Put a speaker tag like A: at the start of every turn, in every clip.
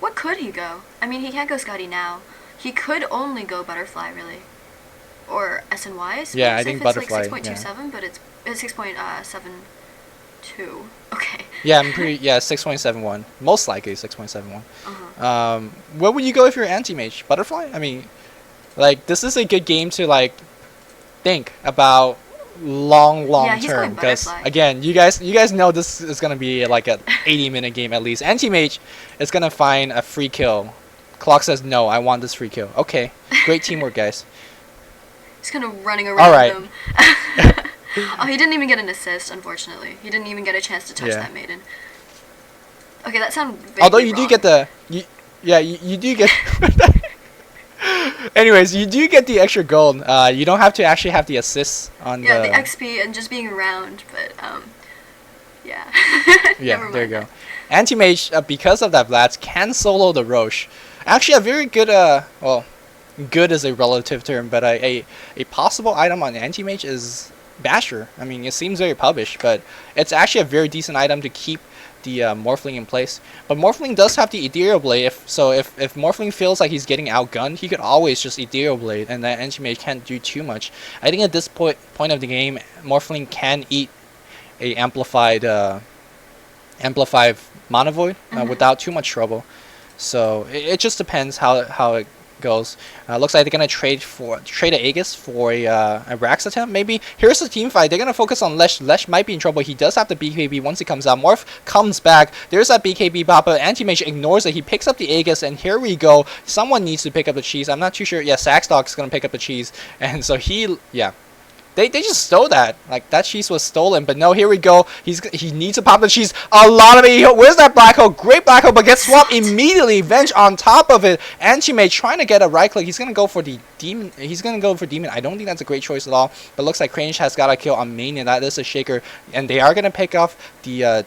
A: What could he go? I mean, he can't go Scotty now. He could only go Butterfly, really. Or SNY, I suppose.
B: Yeah, I think
A: if
B: Butterfly.
A: It's like 6.27, but it's 6.72. Okay.
B: Yeah, I'm pretty. Yeah, 6.71. Most likely 6.71.
A: Uh-huh.
B: Where would you go if you're anti-mage? Butterfly? I mean, like this is a good game to like think about long
A: Yeah, he's
B: term
A: going
B: because
A: Butterfly.
B: again, you guys know this is gonna be like a 80-minute game at least. Anti-mage is gonna find a free kill. Clock says no, I want this free kill. Okay, great teamwork, guys.
A: He's kind of running around
B: right.
A: them. Oh, he didn't even get an assist, unfortunately. He didn't even get a chance to touch that maiden. Okay, that sounded vaguely
B: Although you
A: wrong.
B: do get the you do get anyways, you do get the extra gold. You don't have to actually have the assists on
A: the XP and just being around, but yeah.
B: Yeah, there you go. Anti-mage, because of that Vlad, can solo the Roche. Actually a very good well, good is a relative term, but a possible item on Anti-mage is Basher. I mean, it seems very published, but it's actually a very decent item to keep the Morphling in place. But Morphling does have the Ethereal Blade, if Morphling feels like he's getting outgunned, he could always just Ethereal Blade, and that Anti-mage can't do too much. I think at this point of the game, Morphling can eat a amplified Mana Void without too much trouble. So it just depends how it goes. Looks like they're gonna trade a Aegis for a Rax attempt. Maybe here's the team fight. They're gonna focus on Lesh. Lesh might be in trouble. He does have the BKB once he comes out. Morph comes back. There's that BKB pop, but Anti-Mage ignores it. He picks up the Aegis, and here we go. Someone needs to pick up the cheese. I'm not too sure. Yeah, Saxdog's gonna pick up the cheese, and so They just stole that. Like, that cheese was stolen. But no, here we go. He needs to pop the cheese. A lot of it. Where's that black hole? Great black hole, but gets swapped immediately. Venge on top of it. Anti-Mage trying to get a right click. He's going to go for the demon. He's going to go for demon. I don't think that's a great choice at all. But looks like Crange has got a kill on main, and that is a shaker. And they are going to pick off the...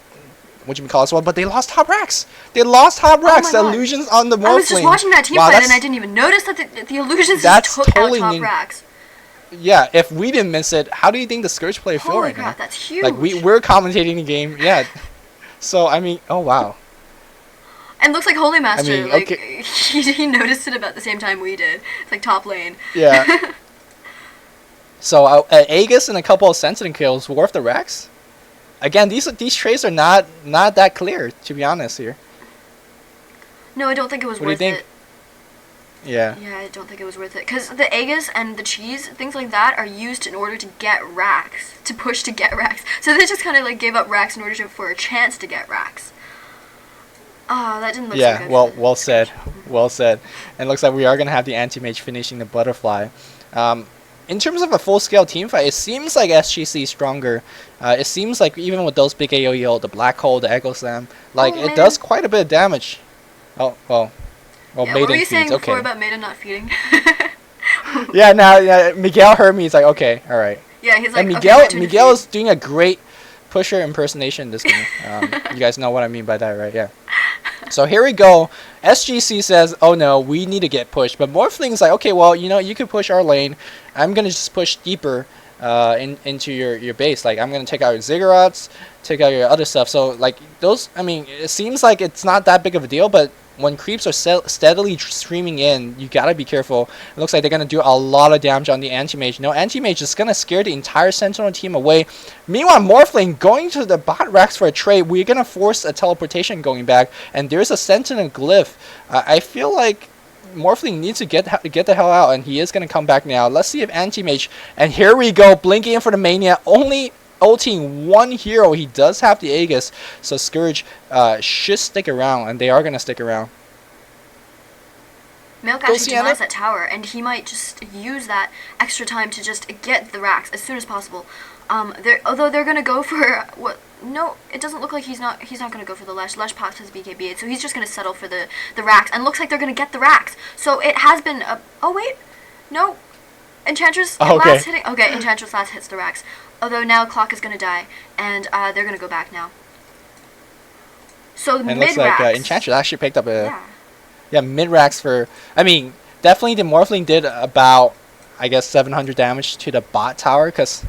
B: what you call it as well, but they lost top racks. They lost top racks. The illusions on the Morphling.
A: I was just watching that team fight, and I didn't even notice that the illusions just took out top racks.
B: Yeah, if we didn't miss it, how do you think the Scourge player feel right now?
A: That's huge.
B: Like, we're commentating the game, yeah. So, I mean, oh, wow.
A: And looks like Holy Master,
B: I mean,
A: like,
B: okay.
A: he noticed it about the same time we did. It's like top lane.
B: Yeah. So, Aegis and a couple of Sentinel kills worth the racks? Again, these trades are not that clear, to be honest here.
A: No, I don't think it was worth it.
B: What do you think? Yeah.
A: Yeah, I don't think it was worth it. Because the Aegis and the cheese, things like that, are used in order to get racks. To push to get racks. So they just kind of like gave up racks in order for a chance to get racks. Oh, that didn't look so good.
B: Yeah, well said. Well said. And it looks like we are going to have the Anti-Mage finishing the Butterfly. In terms of a full-scale team fight, it seems like SGC is stronger. It seems like even with those big AoE, the Black Hole, the Echo Slam, like, it does quite a bit of damage. Oh, well. Well,
A: yeah,
B: Maiden
A: what were you
B: feeds,
A: saying before
B: okay.
A: about Maiden not feeding?
B: yeah, Miguel heard me. He's like, okay, all right.
A: Yeah, he's like,
B: and
A: okay,
B: Miguel is doing a great pusher impersonation in this game. You guys know what I mean by that, right? Yeah. So here we go. SGC says, oh no, we need to get pushed. But Morphling's like, okay, well, you know, you can push our lane. I'm going to just push deeper into your base. Like, I'm going to take out your Ziggurats, take out your other stuff. So, like, those, I mean, it seems like it's not that big of a deal, but when creeps are steadily streaming in, you gotta be careful. It looks like they're gonna do a lot of damage on the Anti-Mage. No, Anti-Mage is gonna scare the entire Sentinel team away. Meanwhile, Morphling going to the bot racks for a trade. We're gonna force a teleportation going back, and there's a Sentinel glyph. I feel like Morphling needs to get the hell out, and he is gonna come back now. Let's see if Anti-Mage, and here we go, blinking in for the Mania. Only ulting one hero. He does have the Aegis, so Scourge should stick around, and they are going to stick around.
A: Milk actually demands that tower, and he might just use that extra time to just get the racks as soon as possible. Although they're going to go for what? No, it doesn't look like he's not going to go for the Lesh. Lesh pops his BKB, so he's just going to settle for the racks, and looks like they're going to get the racks. So it has been oh wait, no, Enchantress last hitting. Okay, Enchantress last hits the racks. Although now Clock is going to die, and they're going to go back now. So
B: and looks like Enchantress actually picked up a... mid-racks for... I mean, definitely the Morphling did about, I guess, 700 damage to the bot tower, because...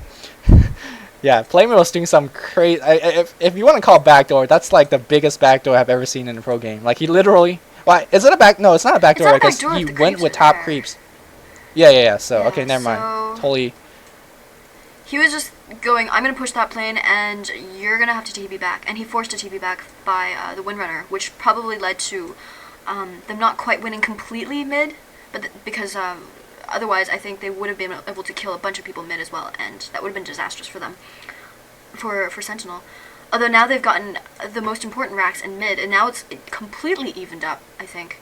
B: yeah, Playman was doing some crazy... If you want to call it backdoor, that's like the biggest backdoor I've ever seen in a pro game. Like, he literally Why? Is it a back? No, it's not a back
A: It's
B: door
A: not a
B: because
A: back door
B: he
A: if the
B: went
A: creeps
B: with
A: are
B: top
A: there.
B: creeps. Yeah. So,
A: Yeah,
B: okay, never mind.
A: so-
B: Totally.
A: He was just going, I'm going to push that plane, and you're going to have to TP back. And he forced a TP back by the Windrunner, which probably led to them not quite winning completely mid, but because otherwise I think they would have been able to kill a bunch of people mid as well, and that would have been disastrous for them, for Sentinel. Although now they've gotten the most important racks in mid, and now it's completely evened up, I think,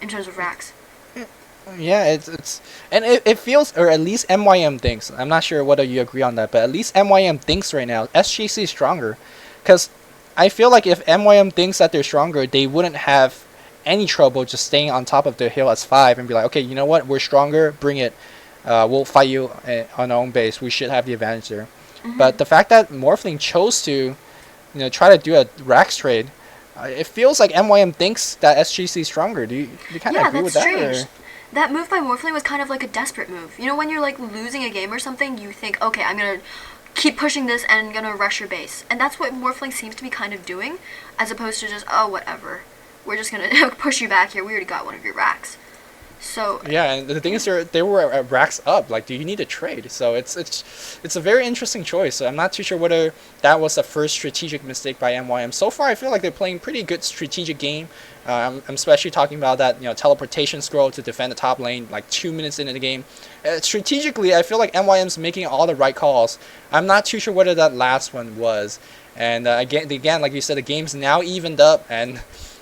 A: in terms of racks.
B: Yeah, it's and it feels, or at least MYM thinks. I'm not sure whether you agree on that, but at least MYM thinks right now SGC is stronger, because I feel like if MYM thinks that they're stronger, they wouldn't have any trouble just staying on top of the hill as 5 and be like, okay, you know what, we're stronger, bring it. We'll fight you on our own base. We should have the advantage there. But the fact that Morphling chose to, try to do a Rax trade, it feels like MYM thinks that SGC is stronger. Do you kind of agree with that?
A: Strange.
B: Or?
A: That move by Morphling was kind of like a desperate move. You know, when you're like losing a game or something, you think, okay, I'm gonna keep pushing this and gonna rush your base, and that's what Morphling seems to be kind of doing, as opposed to just, oh, whatever, we're just gonna push you back here. We already got one of your racks. So
B: yeah, and the thing is, they were at racks up. Like, do you need to trade? So it's a very interesting choice. So I'm not too sure whether that was the first strategic mistake by MYM. So far, I feel like they're playing pretty good strategic game. I'm especially talking about that teleportation scroll to defend the top lane like 2 minutes into the game. Strategically, I feel like MYM's making all the right calls. I'm not too sure whether that last one was. And again, like you said, the game's now evened up, and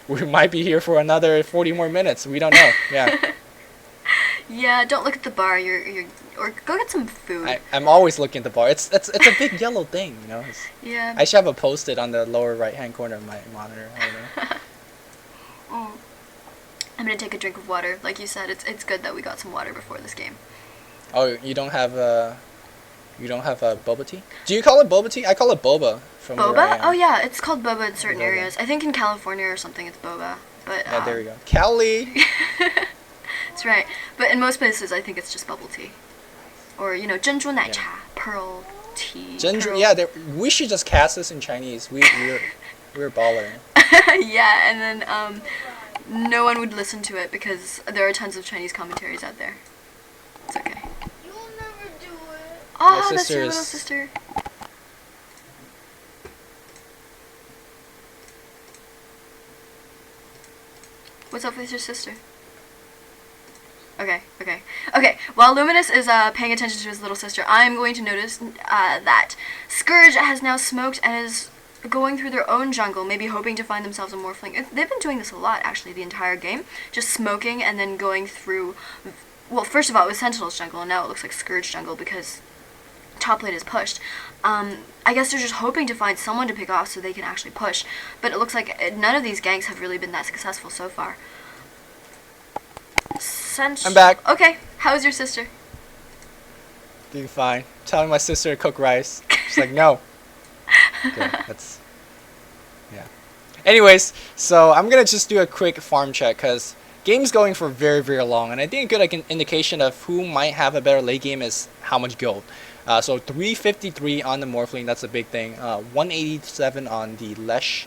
B: we might be here for another 40 more minutes. We don't know. Yeah.
A: yeah, don't look at the bar. Or go get some food.
B: I'm always looking at the bar. It's a big yellow thing,
A: Yeah.
B: I should have a post-it on the lower right-hand corner of my monitor. I don't know.
A: I'm gonna take a drink of water. Like you said, it's good that we got some water before this game.
B: Oh, you don't have boba tea? Do you call it boba tea? I call it boba. From where I
A: Boba?
B: am.
A: Oh yeah, it's called boba in certain
B: Boba.
A: areas. I think in California or something it's boba. But
B: Yeah, there we go. Cali.
A: That's right. But in most places, I think it's just bubble tea, or珍珠奶茶, pearl tea. Pearl.
B: Yeah, we should just cast this in Chinese. We're baller.
A: Yeah, and then no one would listen to it because there are tons of Chinese commentaries out there. It's okay.
C: You'll never do it.
A: Oh,
B: My
A: that's your little
B: sister
A: sister. What's up with your sister? Okay. While Luminous is paying attention to his little sister, I'm going to notice that Scourge has now smoked and is going through their own jungle, maybe hoping to find themselves a Morphling. They've been doing this a lot, actually, the entire game. Just smoking and then going through... Well, first of all, it was Sentinel's jungle, and now it looks like Scourge jungle because top lane is pushed. I guess they're just hoping to find someone to pick off so they can actually push. But it looks like none of these ganks have really been that successful so far.
B: I'm back.
A: Okay, how's your sister?
B: Doing fine. Telling my sister to cook rice. She's like, no. Okay, yeah. Anyways, so I'm gonna just do a quick farm check because game's going for very, very long, and I think a good indication of who might have a better late game is how much gold. So 353 on the Morphling, that's a big thing. 187 on the Lesh,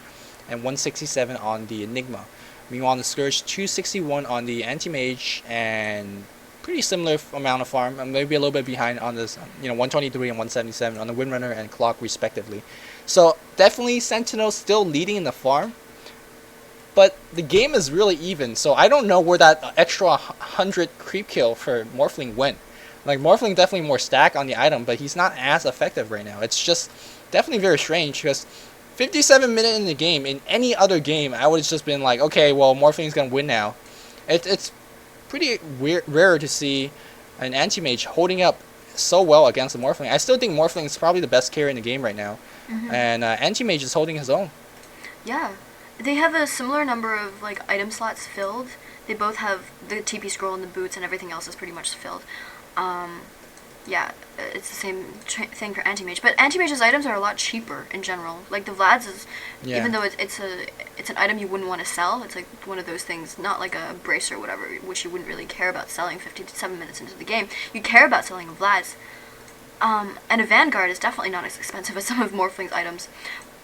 B: and 167 on the Enigma. Meanwhile, on the Scourge, 261 on the Anti-Mage, and pretty similar amount of farm. Maybe a little bit behind on this, 123 and 177 on the Windrunner and Clock, respectively. So definitely Sentinel still leading in the farm, but the game is really even. So I don't know where that extra 100 creep kill for Morphling went. Like, Morphling definitely more stack on the item, but he's not as effective right now. It's just definitely very strange because 57 minutes in the game, in any other game, I would have just been like, okay, well, Morphling's gonna win now. It's pretty rare to see an Anti-Mage holding up so well against the Morphling. I still think Morphling is probably the best carry in the game right now. And Anti-Mage is holding his own.
A: Yeah. They have a similar number of item slots filled. They both have the TP scroll and the boots, and everything else is pretty much filled. Yeah, it's the same thing for Anti-Mage. But Anti-Mage's items are a lot cheaper in general. Like the Vlad's is, even though it's an item you wouldn't want to sell, it's like one of those things, not like a brace or whatever, which you wouldn't really care about selling 57 minutes into the game. You care about selling a Vlad's. And a Vanguard is definitely not as expensive as some of Morphling's items.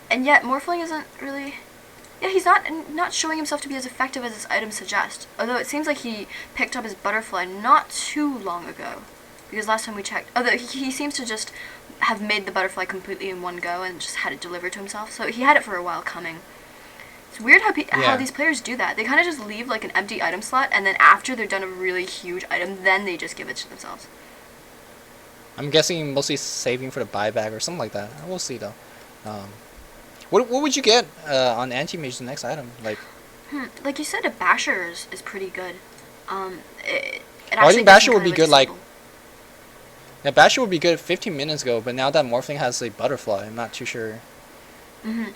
A: And yet, Morphling isn't really Yeah, he's not showing himself to be as effective as his items suggest. Although it seems like he picked up his butterfly not too long ago, because last time we checked, although he seems to just have made the butterfly completely in one go and just had it delivered to himself. So he had it for a while coming. It's weird how these players do that. They kind of just leave like an empty item slot, and then after they're done a really huge item, then they just give it to themselves.
B: I'm guessing mostly saving for the buyback or something like that. We'll see though. What would you get on Anti-Mage's next item?
A: Like you said, a Basher is pretty good.
B: I think Basher would be good like... Yeah, Basher would be good 15 minutes ago, but now that Morphling has a butterfly, I'm not too sure.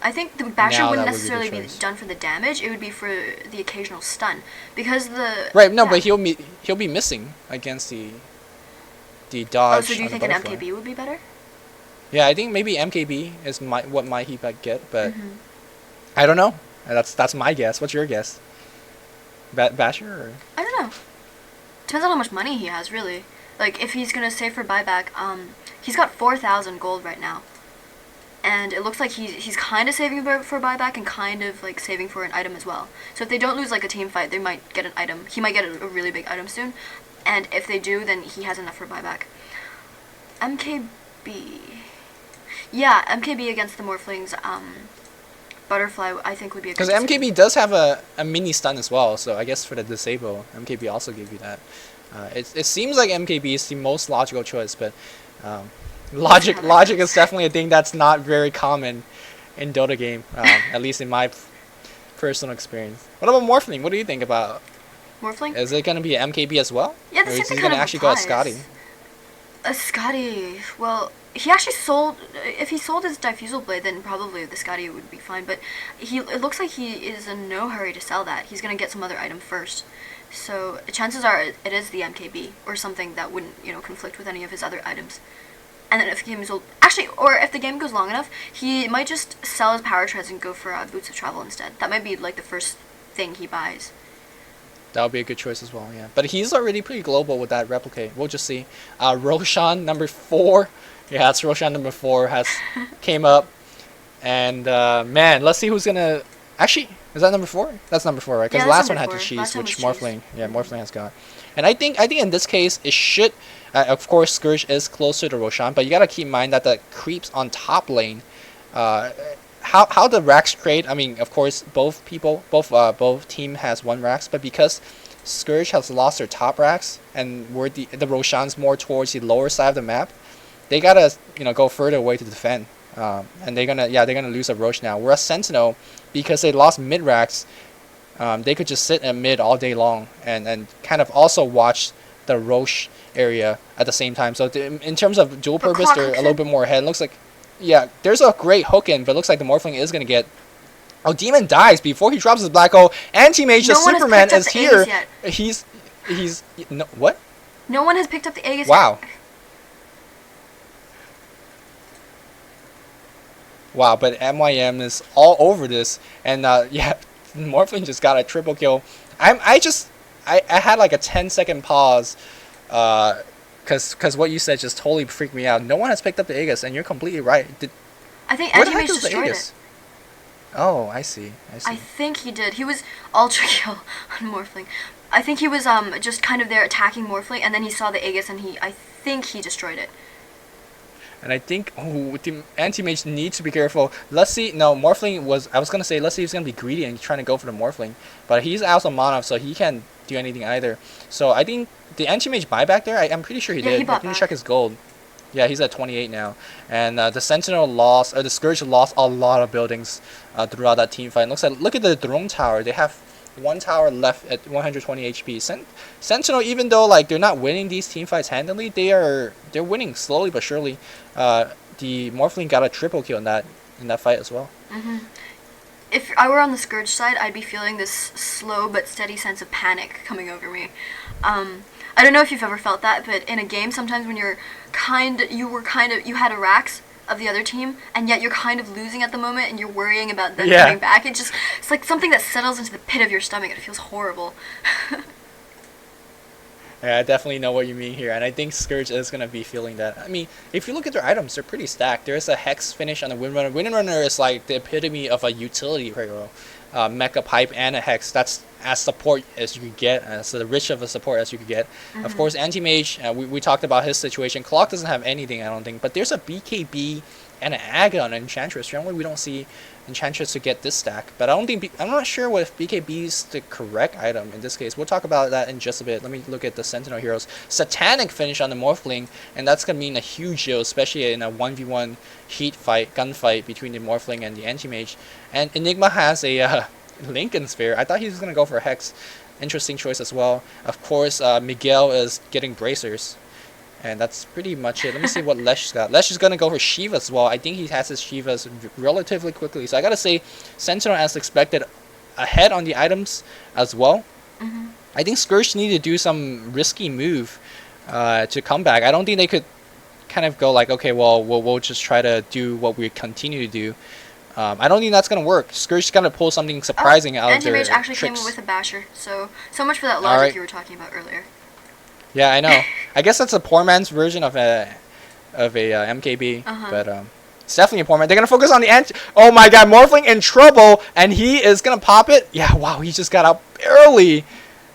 A: I think the Basher
B: Now
A: wouldn't
B: that would be the
A: necessarily be
B: choice.
A: done for the damage. It would be for the occasional stun, because the
B: Right, no,
A: yeah.
B: but he'll be missing against the dodge.
A: Oh, so do you
B: on the
A: think an
B: butterfly.
A: MKB would be better?
B: Yeah, I think maybe MKB is what might he might get, but I don't know. That's my guess. What's your guess? Basher? Or?
A: I don't know. Depends on how much money he has, really. Like, if he's gonna save for buyback, he's got 4,000 gold right now. And it looks like he's kind of saving for buyback and kind of, like, saving for an item as well. So if they don't lose, like, a team fight, they might get an item. He might get a really big item soon. And if they do, then he has enough for buyback. MKB. Yeah, MKB against the Morphlings, Butterfly, I think would be a good
B: Because
A: decision.
B: MKB does have a mini stun as well, so I guess for the disable, MKB also gave you that. It seems like MKB is the most logical choice, but logic is definitely a thing that's not very common in Dota game, at least in my personal experience. What about Morphling? What do you think about?
A: Morphling?
B: Is it going to be an MKB as well?
A: Yeah, the
B: or
A: same
B: is he
A: thing
B: going
A: kind
B: to
A: of
B: actually go at
A: applies.
B: Scotty?
A: Scotty, well, he actually sold, if he sold his Diffusal Blade, then probably the Scotty would be fine, but it looks like he is in no hurry to sell that. He's going to get some other item first. So chances are it is the MKB, or something that wouldn't, conflict with any of his other items. And then if the game is or if the game goes long enough, he might just sell his Power Treads and go for Boots of Travel instead. That might be like the first thing he buys.
B: That would be a good choice as well, yeah. But he's already pretty global with that replicate. We'll just see. Roshan number 4. Yeah, that's Roshan number 4 has came up. And man, let's see who's gonna actually, is that number 4? That's number 4, right? Because
A: Yeah,
B: the last
A: that's
B: one had
A: number
B: to
A: 4.
B: cheese,
A: Last one
B: which
A: was
B: Morphling, Morphling has got. And I think in this case it should of course Scourge is closer to Roshan, but you gotta keep in mind that the creeps on top lane how the racks trade. I mean, of course, both team has 1 racks, but because Scourge has lost their top racks and where the Roshan's more towards the lower side of the map, they gotta go further away to defend. And they're gonna lose a Roche now. Whereas Sentinel, because they lost mid racks, they could just sit in mid all day long and kind of also watch the Roche area at the same time. So in terms of dual purpose, they're a little bit more ahead. It looks like, yeah, there's a great hook in, but it looks like the Morphling is gonna get. Oh, Demon dies before he drops his Black Hole. Anti-Mage, the Superman, is here. He's no, what?
A: No one has picked up the Aegis
B: Wow.
A: yet.
B: Wow, but MYM is all over this, and yeah, Morphling just got a triple kill. I had like a 10-second pause, cause what you said just totally freaked me out. No one has picked up the Aegis, and you're completely right.
A: I think
B: Where the
A: Anti-Mage
B: heck is the
A: destroyed
B: Aegis?
A: it.
B: Oh, I see.
A: I think he did. He was ultra kill on Morphling. I think he was just kind of there attacking Morphling, and then he saw the Aegis, and I think he destroyed it.
B: And I think the Anti-Mage needs to be careful. Let's see. No, Morphling was. I was gonna say let's see if he's gonna be greedy and trying to go for the Morphling, but he's out of mana, so he can't do anything either. So I think the Anti-Mage buyback there. I'm pretty sure he
A: Yeah,
B: did.
A: he bought
B: Let me
A: back.
B: check his gold. Yeah, he's at 28 now, and the Sentinel lost, or the Scourge lost a lot of buildings throughout that team fight. Look at the drone tower. They have 1 tower left at 120 HP. Sentinel, even though like they're not winning these team fights handily, they're winning slowly but surely. The Morphling got a triple kill in that fight as well.
A: If I were on the Scourge side, I'd be feeling this slow but steady sense of panic coming over me. I don't know if you've ever felt that, but in a game, sometimes when you had a racks of the other team, and yet you're kind of losing at the moment, and you're worrying about them coming back. It's like something that settles into the pit of your stomach. It feels horrible.
B: Yeah, I definitely know what you mean here, and I think Scourge is gonna be feeling that. I mean, if you look at their items, they're pretty stacked. There's a Hex finish on the Windrunner. Windrunner is like the epitome of a utility hero. mecha pipe and a hex. That's as support as you could get, as the rich of a support as you could get. Of course, anti-mage, we talked about his situation. Clock doesn't have anything, I don't think, but there's a BKB and an Aga on Enchantress. Generally, we don't see Enchantress to get this stack, but I'm not sure what if BKB is the correct item in this case. We'll talk about that in just a bit. Let me look at the Sentinel heroes. Satanic finish on the Morphling, and that's gonna mean a huge deal, especially in a 1v1 heat fight, gunfight between the Morphling and the Anti-Mage. And Enigma has a Lincoln Sphere. I thought he was gonna go for Hex. Interesting choice as well. Of course, Miguel is getting bracers. And that's pretty much it. Let me see what Lesh got. Lesh is going to go for Shiva as well. I think he has his Shivas relatively quickly. So I got to say, Sentinel, as expected, ahead on the items as well. I think Scourge need to do some risky move to come back. I don't think they could kind of go like, okay, well, we'll just try to do what we continue to do. I don't think that's going to work. Scourge is going to pull something surprising out of their
A: Anti-Mage actually
B: tricks.
A: came with a Basher. So much for that logic you were talking about earlier.
B: Yeah, I know. I guess that's a poor man's version of a MKB, but it's definitely a poor man. They're gonna focus on the ant. Oh my God, Morphling in trouble, and he is gonna pop it. Yeah, wow, he just got out early,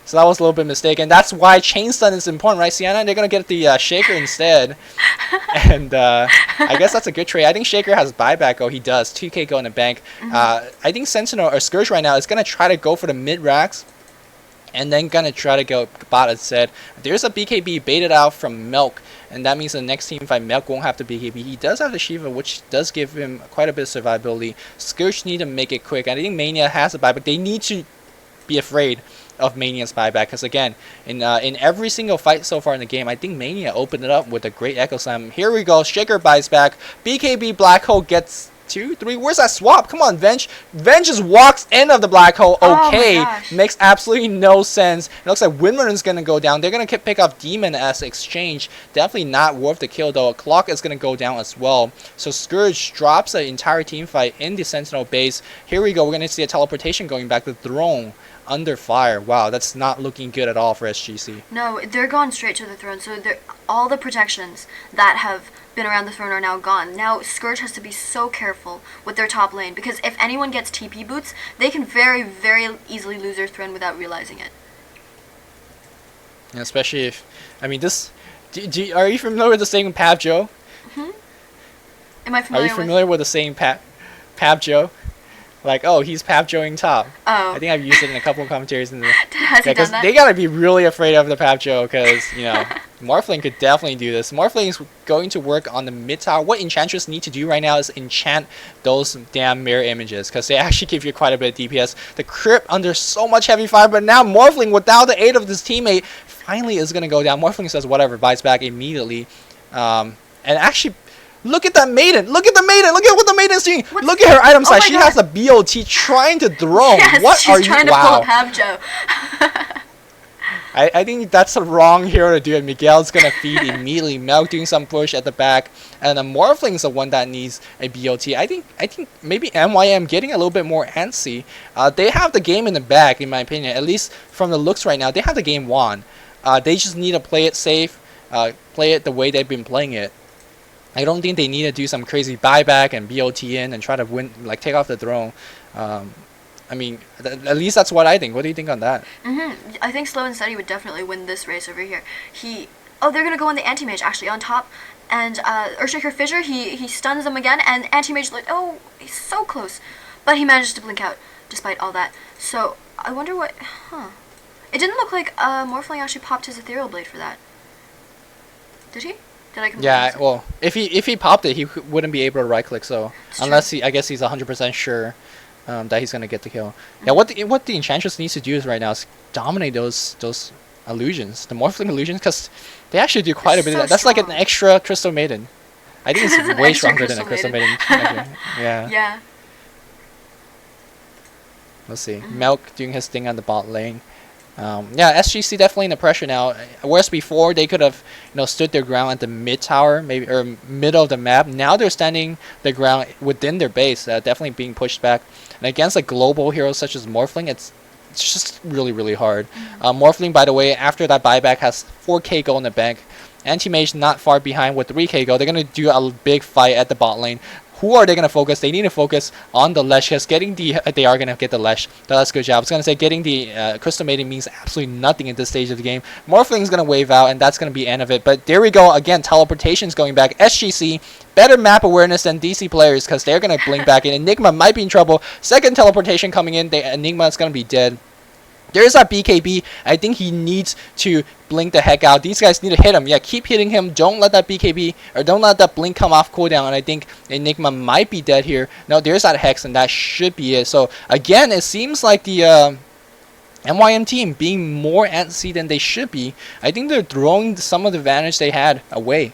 B: so that was a little bit mistaken. That's why chain stun is important, right, Sienna? They're gonna get the Shaker instead, and I guess that's a good trade. I think Shaker has buyback. Oh, he does. 2K go in the bank. I think Sentinel or Scourge right now is gonna try to go for the mid racks. And then gonna try to go bot instead. There's a BKB baited out from Milk, and that means the next team fight Milk won't have the BKB. He does have the Shiva, which does give him quite a bit of survivability. Scourge need to make it quick. I think Mania has a buyback. They need to be afraid of Mania's buyback, because again, in every single fight so far in the game, I think Mania opened it up with a great Echo Slam. Here we go. Shaker buys back. BKB Black Hole gets 2, 3. Where's that swap? Come on, Venge. Venge just walks in of the black hole. Okay.
A: Oh
B: Makes absolutely no sense. It looks like Winmer's going to go down. They're going to pick off Demon as exchange. Definitely not worth the kill, though. Clock is going to go down as well. So Scourge drops the entire team fight in the Sentinel base. Here we go. We're going to see a teleportation going back to the throne. Under fire. Wow, that's not looking good at all for SGC.
A: No, they're gone straight to the throne. So all the protections that have been around the throne are now gone. Now Scourge has to be so careful with their top lane, because if anyone gets TP boots, they can very, very easily lose their throne without realizing it.
B: Yeah, especially if, I mean, this. Are you familiar with the saying Pab Joe?
A: Am I familiar?
B: Are you familiar with the saying Pab Joe? Like, oh, he's Pab Joeing top.
A: Oh.
B: I think I've used it in a couple of commentaries.
A: Has he done that?
B: They gotta be really afraid of the Pab Joe, because, you know, Morphling could definitely do this. Morphling is going to work on the mid tower. What Enchantress need to do right now is enchant those damn mirror images, because they actually give you quite a bit of DPS. The Crypt under so much heavy fire, but now Morphling, without the aid of this teammate, finally is going to go down. Morphling says whatever, buys back immediately. And actually, look at that maiden. Look at the maiden. Look at what the maiden's doing. Look at her item size. She has a BOT trying to drone.
A: Yes,
B: what
A: she's
B: are
A: trying
B: you?
A: to pull
B: Wow.
A: a Pab Joe.
B: I think that's the wrong hero to do it. Miguel's going to feed immediately. Milk doing some push at the back. And the Morphling's the one that needs a BOT. I think maybe MYM getting a little bit more antsy. They have the game in the bag, in my opinion. At least from the looks right now, they have the game won. They just need to play it safe. Play it the way they've been playing it. I don't think they need to do some crazy buyback and BOT in and try to win, like take off the throne. I mean, at least that's what I think. What do you think on that?
A: I think Slow and Steady would definitely win this race over here. They're gonna go on the Anti-Mage actually on top, and Earthshaker Fissure, he stuns them again, and Anti-Mage, like, oh, he's so close, but he manages to blink out despite all that. So I wonder what, It didn't look like Morphling actually popped his Ethereal Blade for that. Did he? Did I completely miss it?
B: Well, if he popped it, he wouldn't be able to right click. So
A: It's
B: unless I guess he's 100% sure that he's gonna get the kill. Yeah, what the Enchantress needs to do is right now is dominate those illusions, the Morphling illusions, because they actually do quite a bit of that. That's like an extra Crystal Maiden. I think it's way stronger than a Crystal Maiden. Yeah.
A: Yeah.
B: Let's see. Milk doing his thing on the bot lane. SGC definitely in the pressure now. Whereas before they could have, stood their ground at the mid tower, maybe, or middle of the map. Now they're standing their ground within their base, definitely being pushed back. And against a global hero such as Morphling, it's just really, really hard. Morphling, by the way, after that buyback has 4k gold in the bank. Anti-Mage not far behind with 3k gold. They're gonna do a big fight at the bot lane. who are they going to focus? They need to focus on the Lesh, because getting the they are going to get the Lesh. That's a good job. I was going to say getting the Crystal Maiden means absolutely nothing at this stage of the game. Morphling is going to wave out, and that's going to be the end of it. But there we go. Again, teleportation is going back. SGC, better map awareness than DC players, because they're going to blink back in. Enigma might be in trouble. Second teleportation coming in. Enigma is going to be dead. There's that BKB. I think he needs to blink the heck out. These guys need to hit him. Yeah, keep hitting him. Don't let that BKB, or don't let that blink come off cooldown. And I think Enigma might be dead here. No, there's that Hex, and that should be it. So, again, it seems like the MYM team being more antsy than they should be. I think they're throwing some of the advantage they had away.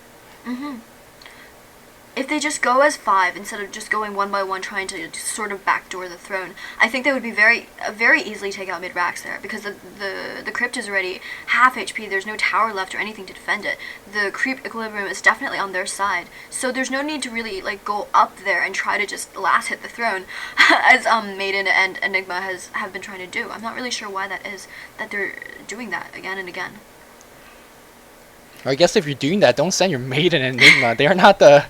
A: If they just go as 5 instead of just going one by one trying to just sort of backdoor the throne, I think they would be very easily take out mid-racks there, because the crypt is already half HP. There's no tower left or anything to defend it. The creep equilibrium is definitely on their side, so there's no need to really like go up there and try to just last hit the throne as Maiden and Enigma have been trying to do. I'm not really sure why that is that they're doing that again and again.
B: Or I guess if you're doing that, don't send your Maiden and Enigma. They are not the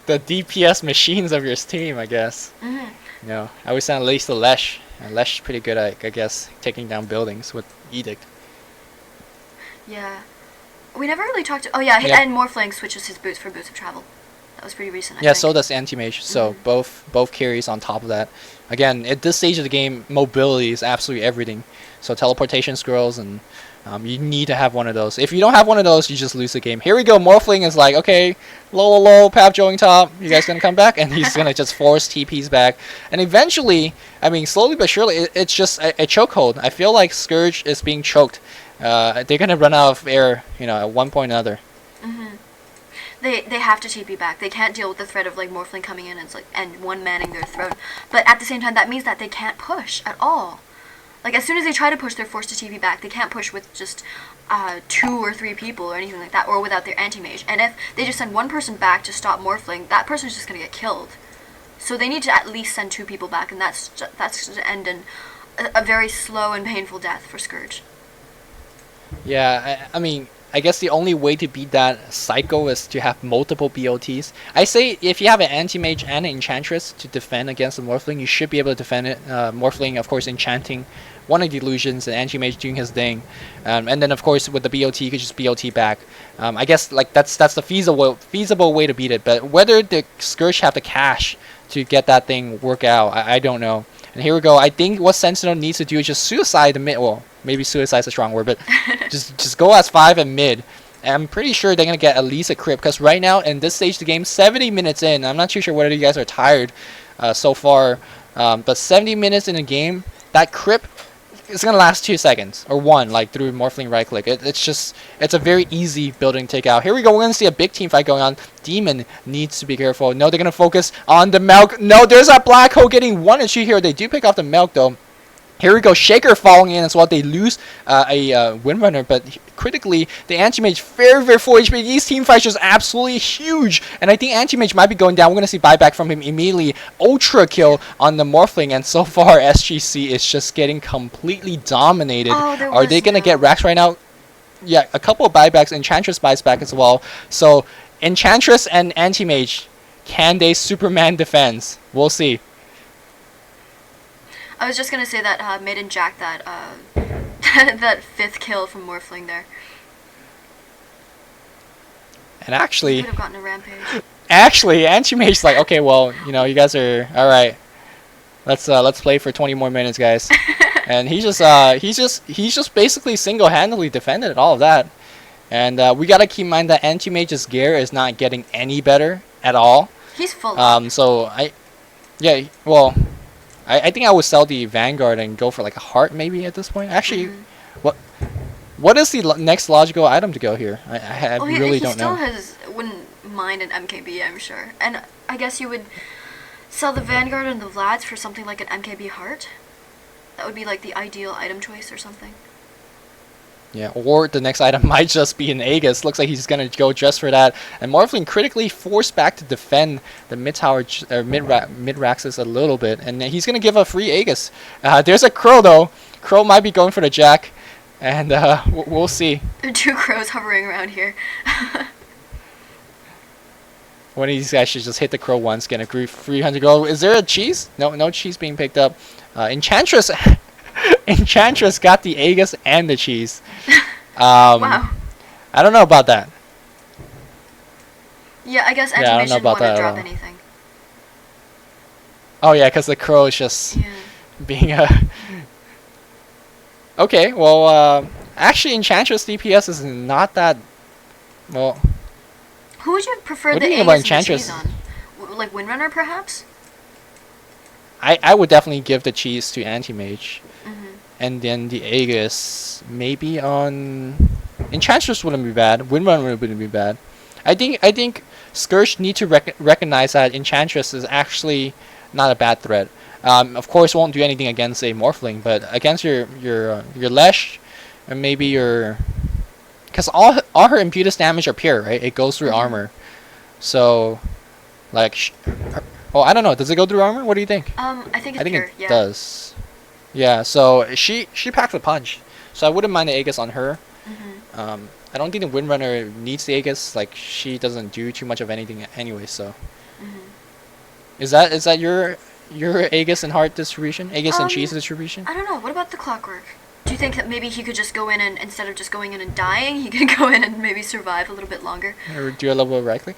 B: DPS machines of your team, I guess. You know, I would send at least the Lesh. And Lesh is pretty good at, I guess, taking down buildings with Edict.
A: Yeah. We never really talked to... Oh, yeah, and Morphling switches his boots for Boots of Travel. That was pretty recent, I think.
B: So does Anti-Mage. So both carries on top of that. Again, at this stage of the game, mobility is absolutely everything. So teleportation scrolls, and you need to have one of those. If you don't have one of those, you just lose the game. Here we go. Morphling is like, okay, low, Pap joing top. You guys gonna come back? And he's gonna just force TPs back. And eventually, I mean, slowly but surely, it's just a chokehold. I feel like Scourge is being choked. They're gonna run out of air, you know, at one point or another.
A: They have to TP back. They can't deal with the threat of like Morphling coming in and one manning their throne. But at the same time, that means that they can't push at all. Like, as soon as they try to push, they're forced to TP back. They can't push with just 2 or 3 people or anything like that, or without their anti-mage. And if they just send one person back to stop Morphling, that person's just going to get killed. So they need to at least send 2 people back, and that's going to end in a very slow and painful death for Scourge.
B: Yeah, I mean, I guess the only way to beat that cycle is to have multiple BOTs. I say if you have an Anti-Mage and an Enchantress to defend against the Morphling, you should be able to defend it. Morphling, of course, enchanting one of the illusions, and Anti-Mage doing his thing. And then, of course, with the BOT, you could just BOT back. I guess like that's the feasible way to beat it. But whether the Scourge have the cash to get that thing work out, I don't know. And here we go. I think what Sentinel needs to do is just suicide the mid. Well, maybe suicide is a strong word, but just go as 5 and mid. And I'm pretty sure they're going to get at least a crypt, because right now, in this stage of the game, 70 minutes in, I'm not too sure whether you guys are tired so far, but 70 minutes in a game, that crypt is going to last 2 seconds, or 1, like through Morphling right click. It's a very easy building to take out. Here we go. We're going to see a big team fight going on. Demon needs to be careful. No, they're going to focus on the Milk. No, there's that Black Hole getting 1 HP here. They do pick off the Milk, though. Here we go, Shaker falling in as well. They lose a Windrunner, but critically, the Anti-Mage very full HP. These team fights just absolutely huge, and I think Anti-Mage might be going down. We're going to see buyback from him immediately. Ultra kill on the Morphling, and so far, SGC is just getting completely dominated. Are they going to get racks right now? Yeah, a couple of buybacks. Enchantress buys back as well. So, Enchantress and Anti-Mage, can they Superman defense? We'll see.
A: I was just gonna say that Maiden jacked that that 5th kill from Morphling there.
B: And actually,
A: he could have gotten a rampage.
B: Actually, Anti-Mage's like, okay, well, you know, you guys are all right. Let's play for 20 more minutes, guys. And he's just basically single-handedly defended all of that. And we gotta keep in mind that Anti-Mage's gear is not getting any better at all.
A: He's full.
B: So I think I would sell the Vanguard and go for like a heart maybe at this point. Actually, what is the next logical item to go here? I really don't know.
A: He still wouldn't mind an MKB, I'm sure. And I guess you would sell the Vanguard and the Vlads for something like an MKB heart. That would be like the ideal item choice or something.
B: Yeah, or the next item might just be an Aegis. Looks like he's gonna go just for that. And Morphling critically forced back to defend the mid tower or mid Raxus a little bit, and he's gonna give a free Aegis. There's a Crow though. Crow might be going for the Jack, and we'll see.
A: There are 2 crows hovering around here.
B: One of these guys should just hit the crow once, get a 300 gold. Is there a cheese? No, no cheese being picked up. Enchantress, Enchantress got the Aegis and the cheese.
A: Wow.
B: I don't know about that.
A: Yeah, I guess
B: Yeah, I don't know
A: Anti-Mage didn't
B: about
A: want to
B: that at
A: drop
B: all.
A: anything.
B: Oh yeah, because the crow is just
A: Yeah.
B: being a. Okay, well, actually, Enchantress DPS is not that. Well,
A: Who would you prefer
B: What
A: the
B: do you think about
A: Aegis and the cheese
B: Enchantress?
A: on? Like Windrunner, perhaps?
B: I would definitely give the cheese to Anti-Mage.
A: Mm-hmm.
B: And then the Aegis maybe on Enchantress wouldn't be bad. Windrunner wouldn't be bad. I think Scourge need to recognize that Enchantress is actually not a bad threat. Of course, won't do anything against a Morphling, but against your Lesh and maybe your, because all her impetus damage are pure, right? It goes through armor. So, like, oh, I don't know. Does it go through armor? What do you think?
A: I think it's
B: I think
A: pure,
B: it
A: yeah.
B: does. Yeah, so she packs a punch. So I wouldn't mind the Aegis on her.
A: Mm-hmm.
B: I don't think the Windrunner needs the Aegis. Like, she doesn't do too much of anything anyway. So
A: Mm-hmm.
B: is that your Aegis and heart distribution? Aegis and cheese
A: I
B: distribution?
A: don't know. What about the clockwork? Do you think that maybe he could just go in and instead of just going in and dying, he could go in and maybe survive a little bit longer?
B: Or do a level of right click?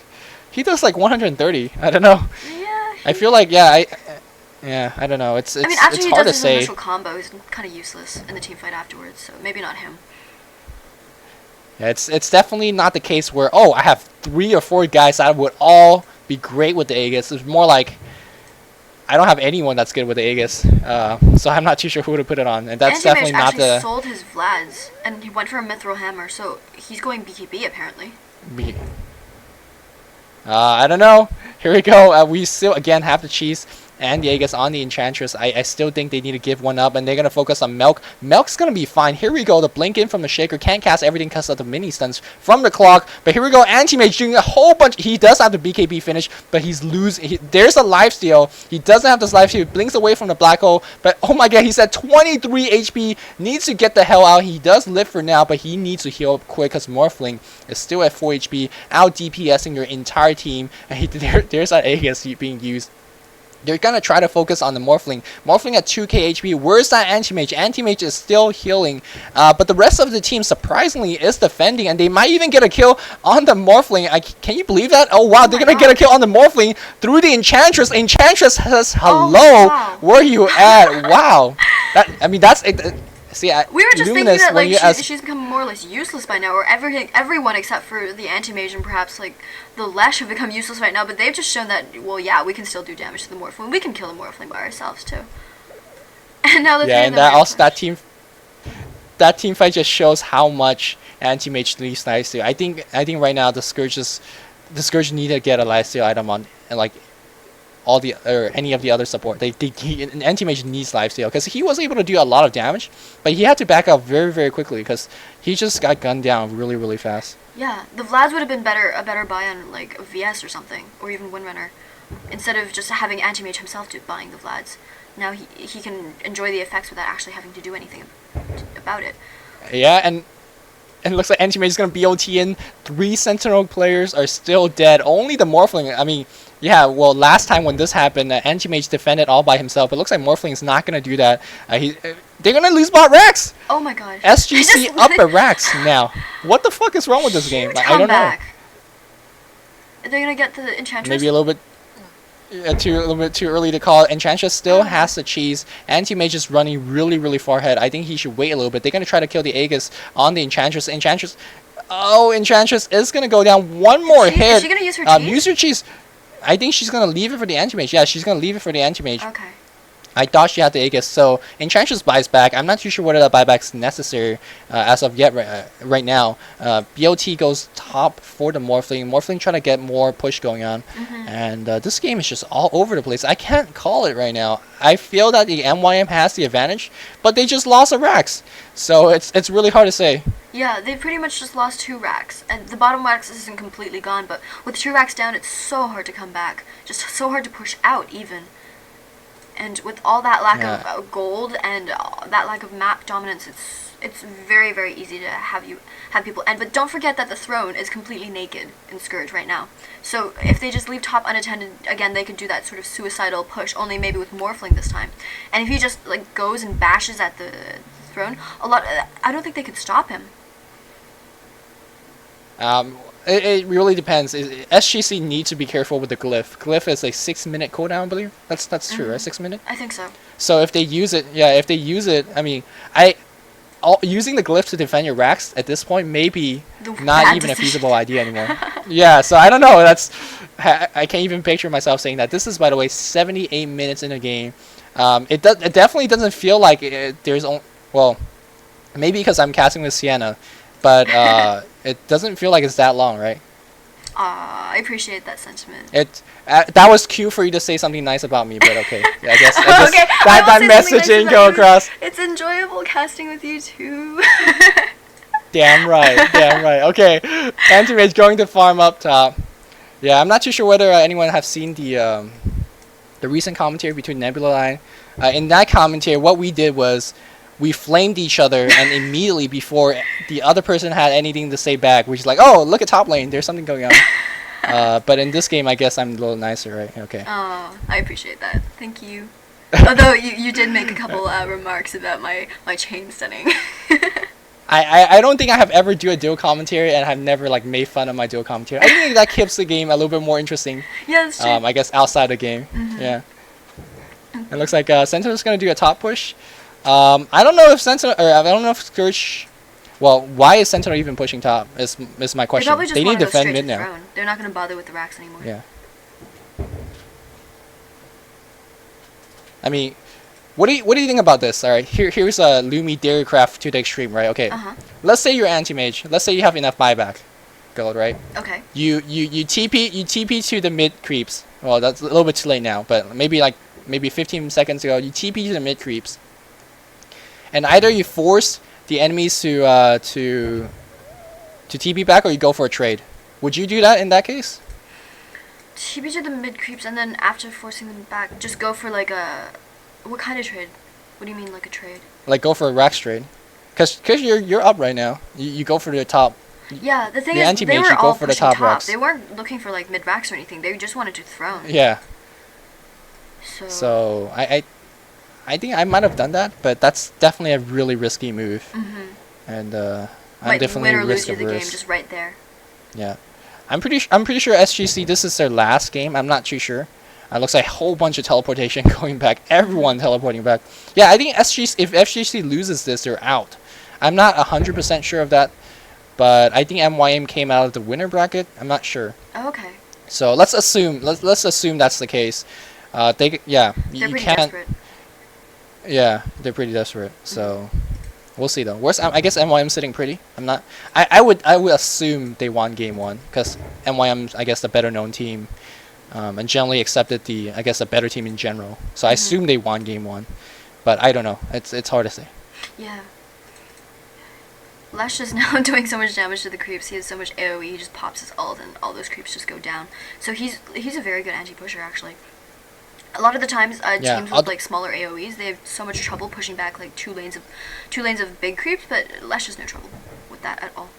B: He does like 130. I don't know.
A: Yeah.
B: I feel like I don't know. It's
A: I mean, after
B: it's
A: he
B: hard
A: does
B: to
A: his
B: say.
A: initial combo, he's kind of useless in the team fight afterwards. So maybe not him.
B: Yeah, it's definitely not the case where, oh, I have 3 or 4 guys that would all be great with the Aegis. It's more like I don't have anyone that's good with the Aegis, so I'm not too sure who to put it on, and that's
A: Anti-Mage
B: definitely not
A: actually
B: the.
A: sold his Vlads, and he went for a Mithril Hammer, so he's going BKB apparently.
B: I don't know. Here we go. We still again have the cheese and the Aegis on the Enchantress. I still think they need to give one up, and they're going to focus on Milk. Milk's going to be fine. Here we go. The blink in from the Shaker. Can't cast everything because of the mini stuns from the clock. But here we go. Anti-Mage doing a whole bunch. He does have the BKB finish, but he's losing. There's a lifesteal. He doesn't have this lifesteal. He blinks away from the black hole. But oh my god, he's at 23 HP. Needs to get the hell out. He does live for now, but he needs to heal up quick because Morphling is still at 4 HP. Out DPSing your entire team. And there's that Aegis being used. They're going to try to focus on the Morphling. Morphling at 2k HP. Where's that Anti-Mage? Anti-Mage is still healing. But the rest of the team, surprisingly, is defending. And they might even get a kill on the Morphling. Can you believe that? Oh, wow. They're going to get a kill on the Morphling through the Enchantress. Enchantress says, hello.
A: Oh, wow.
B: Where you at? Wow. That's it. See,
A: We were just
B: Luminous,
A: thinking that
B: when
A: like
B: you
A: she's become more or less useless by now, or everyone except for the Anti-Mage and perhaps like the Lesh have become useless right now. But they've just shown that, well, yeah, we can still do damage to the Morphling. We can kill the Morphling by ourselves too. And now
B: yeah, and that also that team fight just shows how much Anti-Mage needs lifesteal. I think right now the Scourge need to get a lifesteal item on, and like all the or any of the other support. Anti-Mage needs lifesteal because he was able to do a lot of damage, but he had to back up very, very quickly because he just got gunned down really, really fast.
A: Yeah, the Vlads would have been a better buy on like a VS or something, or even Windrunner, instead of just having Anti-Mage himself buying the Vlads. Now he can enjoy the effects without actually having to do anything about it.
B: Yeah, and it looks like Anti-Mage is going to BOT in. 3 Sentinel players are still dead. Only the Morphling, I mean, yeah, well, last time when this happened, Anti-Mage defended all by himself. It looks like Morphling is not going to do that. They're going to lose bot Rex!
A: Oh my gosh.
B: SGC up at Rex now. What the fuck is wrong with this game? I don't know.
A: Are they going to get the Enchantress?
B: Maybe a little bit too early to call. Enchantress still has the cheese. Anti-Mage is running really, really far ahead. I think he should wait a little bit. They're going to try to kill the Aegis on the Enchantress. Enchantress is going to go down. One more hit.
A: Is she going to use her cheese?
B: Use your cheese. I think she's going to leave it for the Anti-Mage. Yeah, she's going to leave it for the Anti-Mage.
A: Okay.
B: I thought she had the Aegis, so Enchantress buys back. I'm not too sure whether that buyback's necessary as of yet right now. BOT goes top for the Morphling. Morphling trying to get more push going on. And this game is just all over the place. I can't call it right now. I feel that the MYM has the advantage, but they just lost a Rax. So it's really hard to say.
A: Yeah, they pretty much just lost 2 racks, and the bottom racks isn't completely gone, but with 2 racks down, it's so hard to come back. Just so hard to push out, even. And with all that lack
B: Yeah.
A: of gold and that lack of map dominance, it's very, very easy to have people end. But don't forget that the throne is completely naked in Scourge right now. So if they just leave top unattended, again, they could do that sort of suicidal push, only maybe with Morphling this time. And if he just like goes and bashes at the throne, I don't think they could stop him.
B: It really depends. SGC needs to be careful with the glyph. Glyph is a 6-minute cooldown, I believe. That's true, right? 6 minutes.
A: I think so.
B: So if they use it, I mean, using the glyph to defend your racks at this point may be not even a feasible idea anymore. Yeah, so I don't know. I can't even picture myself saying that. This is, by the way, 78 minutes in a game. It definitely doesn't feel like well, maybe because I'm casting with Sienna, but it doesn't feel like it's that long, right?
A: I appreciate that sentiment.
B: That was cute for you to say something nice about me, but okay. Yeah, I guess
A: Okay,
B: that message didn't go across.
A: It's enjoyable casting with you too.
B: Damn right. Okay, Anti-Mage going to farm up top. Yeah, I'm not too sure whether anyone have seen the recent commentary between Nebula Line. In that commentary, what we did was we flamed each other, and immediately before the other person had anything to say back, we're just like, oh, look at top lane, there's something going on. But in this game, I guess I'm a little nicer, right? Okay.
A: Oh, I appreciate that. Thank you. Although you did make a couple remarks about my chain stunning.
B: I don't think I have ever do a duo commentary and have never like made fun of my duo commentary. I think that keeps the game a little bit more interesting.
A: Yeah, that's true.
B: I guess outside the game. Yeah. It looks like Sentinel's gonna do a top push. I don't know if Sentinel, or I don't know if Scourge. Well, why is Sentinel even pushing top? Is my question.
A: They probably just
B: They
A: want
B: need
A: to
B: to
A: go
B: defend
A: straight
B: mid
A: to the
B: now.
A: throne. They're not going to bother with the racks anymore.
B: Yeah. I mean, what do you think about this? All right, here's a Lumi Dairycraft to the extreme, right? Okay. Let's say you're anti-mage. Let's say you have enough buyback gold, right?
A: Okay.
B: You TP to the mid creeps. Well, that's a little bit too late now, but maybe 15 seconds ago, you TP to the mid creeps. And either you force the enemies to TP back, or you go for a trade. Would you do that in that case?
A: TP to the mid creeps, and then after forcing them back, just go for like a... What kind of trade? What do you mean, like a trade?
B: Like go for a Rax trade. Cause you're up right now. You go for the top.
A: Yeah, the thing
B: The
A: is,
B: anti-mage,
A: they were
B: you go
A: all
B: for the
A: pushing
B: top
A: top.
B: racks.
A: They weren't looking for like mid racks or anything. They just wanted to throne.
B: Yeah.
A: So
B: I think I might have done that, but that's definitely a really risky move. And I'm
A: might
B: definitely
A: win or lose
B: risk
A: you the game
B: averse.
A: just right there.
B: Yeah, I'm pretty sure SGC, this is their last game. I'm not too sure. It looks like a whole bunch of teleportation going back. Everyone teleporting back. Yeah, I think if SGC loses this, they're out. I'm not 100% sure of that, but I think MYM came out of the winner bracket. I'm not sure.
A: Oh, okay.
B: So let's assume that's the case.
A: They're
B: you
A: pretty
B: can't.
A: desperate.
B: Yeah, they're pretty desperate. So we'll see though. I guess MYM sitting pretty. I would assume they won game 1 because MYM's, I guess, the better known team, and generally accepted a better team in general. So I assume they won game 1, but I don't know. It's hard to say.
A: Yeah. Lesh is now doing so much damage to the creeps. He has so much AoE. He just pops his ult, and all those creeps just go down. So he's a very good anti-pusher actually. A lot of the times, teams with like smaller AoEs, they have so much trouble pushing back like two lanes of big creeps, but Lesh has no trouble with that at all.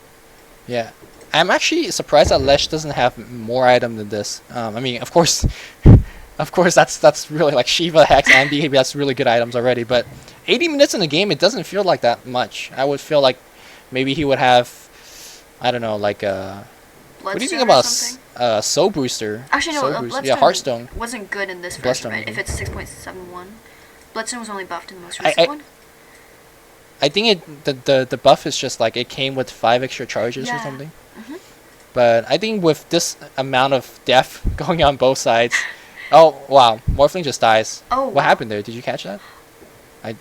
B: Yeah, I'm actually surprised that Lesh doesn't have more item than this. I mean, of course, that's really like Shiva, Hex, and BKB. That's really good items already. But 80 minutes in the game, it doesn't feel like that much. I would feel like maybe he would have, I don't know, like what do you think about Soul Booster?
A: Actually, no,
B: Bloodstone. Yeah, Hearthstone
A: wasn't good in this version, right? If it's 6.71, Bloodstone was only buffed in the most recent one.
B: I think the buff is just like it came with 5 extra charges or something. But I think with this amount of death going on both sides, oh wow, Morphling just dies.
A: Oh,
B: what happened there? Did you catch that?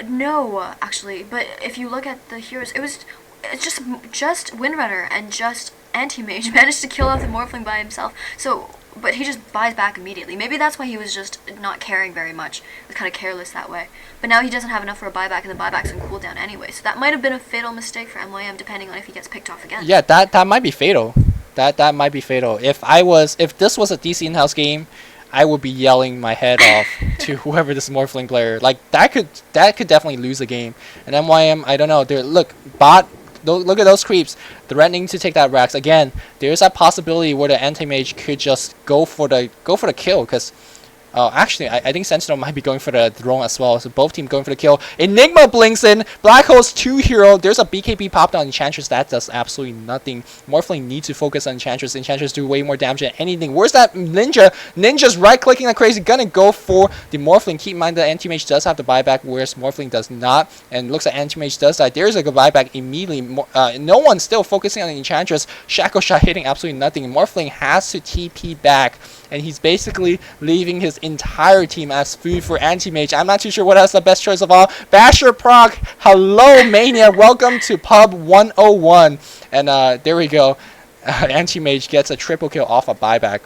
A: No, actually, but if you look at the heroes, it's just Windrunner and just Anti-Mage managed to kill off the Morphling by himself. So, but he just buys back immediately. Maybe that's why he was just not caring very much. He was kind of careless that way. But now he doesn't have enough for a buyback, and the buyback's on cooldown anyway. So that might have been a fatal mistake for MYM, depending on if he gets picked off again.
B: Yeah, that might be fatal. That might be fatal. If this was a DC in-house game, I would be yelling my head off to whoever this Morphling player. Like that could definitely lose a game. And MYM, I don't know. Look, bot. Look at those creeps threatening to take that Rex again. There's that possibility where the anti-mage could just go for the kill, because actually I think Sentinel might be going for the throne as well. So both teams going for the kill. Enigma blinks in. Black Hole's 2 hero. There's a BKB popped on Enchantress. That does absolutely nothing. Morphling needs to focus on Enchantress. Enchantress do way more damage than anything. Where's that Ninja? Ninja's right clicking like crazy. Gonna go for the Morphling. Keep in mind the anti-mage does have the buyback, whereas Morphling does not. And looks like anti-mage does die. There's a good buyback immediately. No one's still focusing on the Enchantress. Shackle shot hitting absolutely nothing. Morphling has to TP back, and he's basically leaving his entire team as food for anti-mage. I'm not too sure what has the best choice of all. Basher Proc, hello Mania, welcome to Pub 101. And there we go. Anti-mage gets a triple kill off a buyback.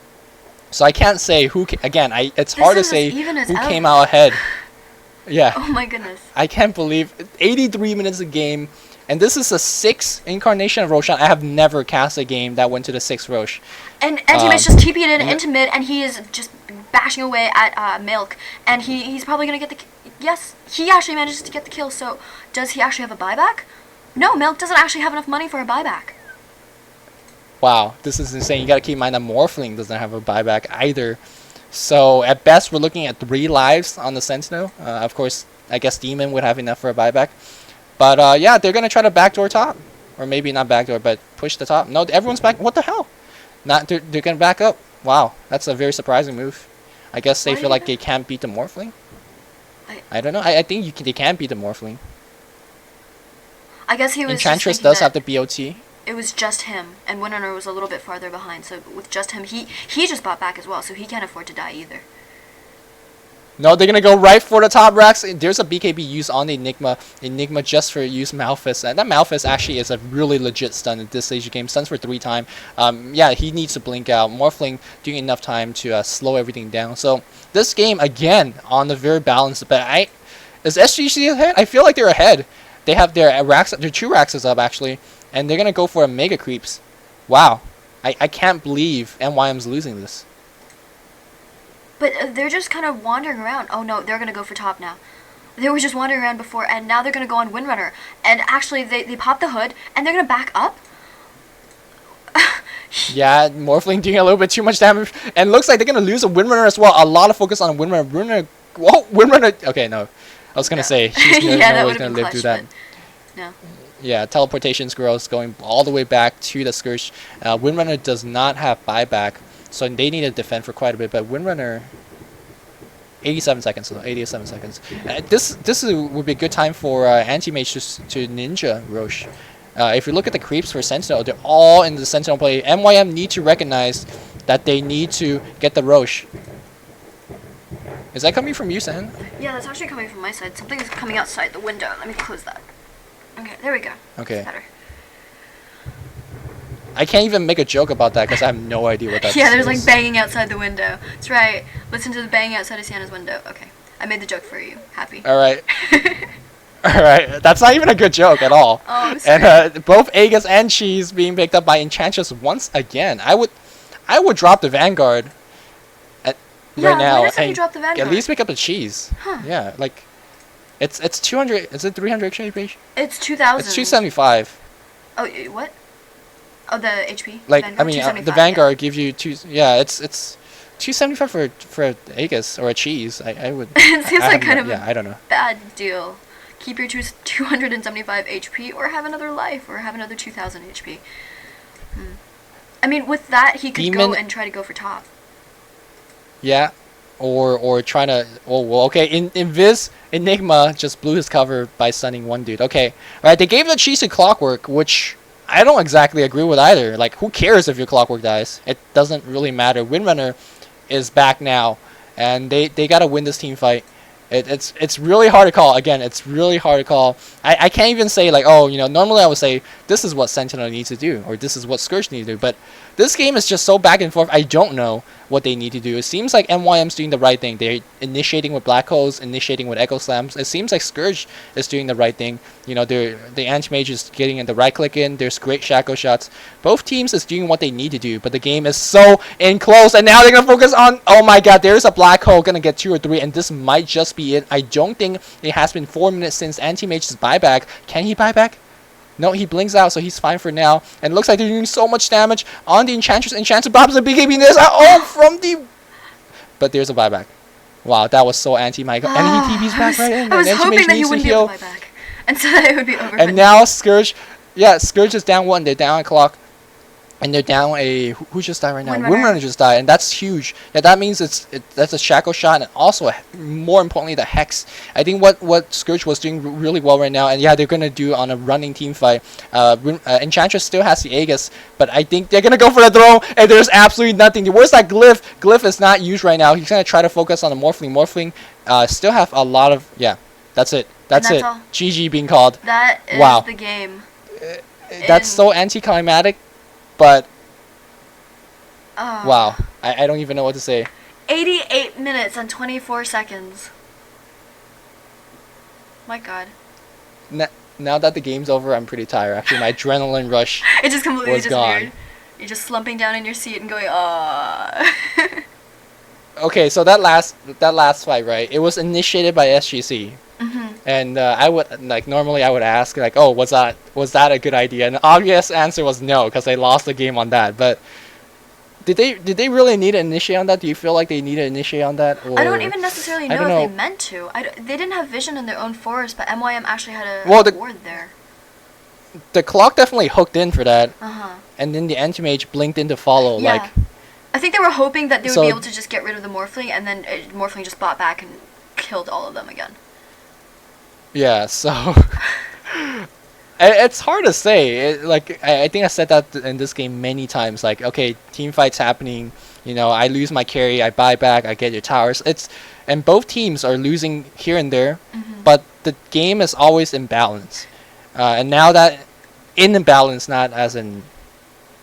B: So I can't say who. It's hard to say who came out ahead. Yeah.
A: Oh my goodness.
B: I can't believe 83 minutes a game. And this is a 6th incarnation of Roshan. I have never cast a game that went to the 6th Rosh.
A: And anti-mage just TP'd in into mid, and he is just bashing away at Milk. And he's probably going to get the... Yes, he actually manages to get the kill. So does he actually have a buyback? No, Milk doesn't actually have enough money for a buyback.
B: Wow, this is insane. You got to keep in mind that Morphling doesn't have a buyback either. So at best, we're looking at 3 lives on the Sentinel. Of course, I guess Demon would have enough for a buyback. But yeah, they're gonna try to backdoor top, or maybe not backdoor, but push the top. No, everyone's back. What the hell? They're gonna back up. Wow, that's a very surprising move. I guess they feel like they can't beat the Morphling. I don't know. I think they can beat the Morphling.
A: I guess he was.
B: Enchantress does have the BOT.
A: It was just him, and Windrunner was a little bit farther behind. So with just him, he just bought back as well, so he can't afford to die either.
B: No, they're gonna go right for the top racks. There's a BKB used on the Enigma. Enigma just for use Malphus, and that Malphus actually is a really legit stun at this stage of the game. Stuns for 3 times. Yeah, he needs to blink out. Morphling doing enough time to slow everything down. So this game again on the very balanced. But is SGC ahead? I feel like they're ahead. They have their racks. Their 2 racks is up actually, and they're gonna go for a mega creeps. Wow, I can't believe MYM's losing this.
A: But they're just kind of wandering around. Oh no, they're going to go for top now. They were just wandering around before, and now they're going to go on Windrunner. And actually, they pop the hood, and they're going to back up.
B: Yeah, Morphling doing a little bit too much damage. And looks like they're going to lose a Windrunner as well. A lot of focus on Windrunner. Whoa, Windrunner. Okay, no. I was going to say, she's
A: yeah,
B: always going to live through that.
A: No.
B: Yeah, teleportation squirrels going all the way back to the Scourge. Windrunner does not have buyback. So they need to defend for quite a bit, but Windrunner, 87 seconds, so 87 seconds. This would be a good time for anti-mage to ninja Roche. If you look at the creeps for Sentinel, they're all in the Sentinel play. MYM need to recognize that they need to get the Roche. Is that coming from you, Sen?
A: Yeah, that's actually coming from my side. Something's coming outside the window. Let me close that. Okay, there we go.
B: Okay.
A: Better.
B: I can't even make a joke about that because I have no idea what that is.
A: Yeah, there's like banging outside the window. That's right. Listen to the banging outside of Sienna's window. Okay. I made the joke for you. Happy.
B: Alright. Alright. That's not even a good joke at all.
A: Oh,
B: and both Aegis and Cheese being picked up by Enchantress once again. I would drop the Vanguard right now and
A: drop the Vanguard?
B: at least pick up the Cheese.
A: Huh.
B: Yeah, like it's 200. Is it 300 exchange rate?
A: It's 2,000.
B: It's 275.
A: Oh, what? Oh, the HP.
B: Like
A: Vanguard,
B: I mean, the Vanguard gives you 2. Yeah, it's 275 for Aegis or a Cheese. I would.
A: It seems like kind of
B: I don't know.
A: Bad deal. Keep your 275 HP, or have another life, or have another 2,000 HP. I mean, with that, he could go and try to go for top.
B: Yeah, or trying to. Oh well, okay. In Viz, Enigma just blew his cover by stunning one dude. Okay, all right. They gave the Cheese to Clockwork, which I don't exactly agree with either. Like, who cares if your Clockwork dies? It doesn't really matter. Windrunner is back now, and they gotta win this team fight. It's really hard to call. Again, it's really hard to call. I can't even say like, oh, normally I would say this is what Sentinel needs to do, or this is what Scourge needs to do. But this game is just so back and forth. I don't know what they need to do. It seems like MYM's doing the right thing. They're initiating with Black Holes, initiating with Echo Slams. It seems like Scourge is doing the right thing. The Anti-Mage is getting the right click in. There's great Shackle shots. Both teams is doing what they need to do, but the game is so in close, and now they're going to focus on, oh my god, there's a Black Hole going to get 2 or 3, and this might just be it. I don't think it has been 4 minutes since Anti-Mage's buyback. Can he buy back? No, he blinks out, so he's fine for now. And it looks like they're doing so much damage on the Enchantress. Enchantress Bob's a BKB this. Oh, from the... But there's a buyback. Wow, that was so anti-Michael. And he TP's back right in.
A: I was hoping that he wouldn't be able to buy back. And so that it would be over.
B: And now Scourge... Yeah, Scourge is down 1. They're down a clock. And they're down a... Who just died right now? Windrunner just died, and that's huge. Yeah, that means that's a Shackle shot, and also, more importantly, the Hex. I think what Scourge was doing really well right now, and yeah, they're going to do on a running team fight. Enchantress still has the Aegis, but I think they're going to go for the throw, and there's absolutely nothing. Where's that Glyph? Glyph is not used right now. He's going to try to focus on the Morphling. Morphling still have a lot of... Yeah, that's it. That's it. All. GG being called.
A: That is the game.
B: That's so anticlimactic. But, wow, I don't even know what to say.
A: 88 minutes and 24 seconds. My god.
B: Now that the game's over, I'm pretty tired. Actually, my adrenaline rush
A: it just completely
B: was
A: disappeared.
B: gone.
A: You're just slumping down in your seat and going,
B: Okay, so that last fight, right? It was initiated by SGC. And I would normally I would ask like, oh, was that a good idea? And the obvious answer was no, because they lost the game on that. But did they really need to initiate on that? Do you feel like they need to initiate on that? Or,
A: I don't even necessarily know if they meant to. They didn't have vision in their own forest, but MYM actually had a ward there.
B: The clock definitely hooked in for that. And then the Anti-Mage blinked in to follow.
A: Yeah.
B: Like,
A: I think they were hoping that they would be able to just get rid of the Morphling, and then Morphling just bought back and killed all of them again. Yeah,
B: so it's hard to say. I think I said that in this game many times. Like, okay, team fights happening. I lose my carry, I buy back, I get your towers. And both teams are losing here and there, but the game is always in balance. And now that in imbalance, not as in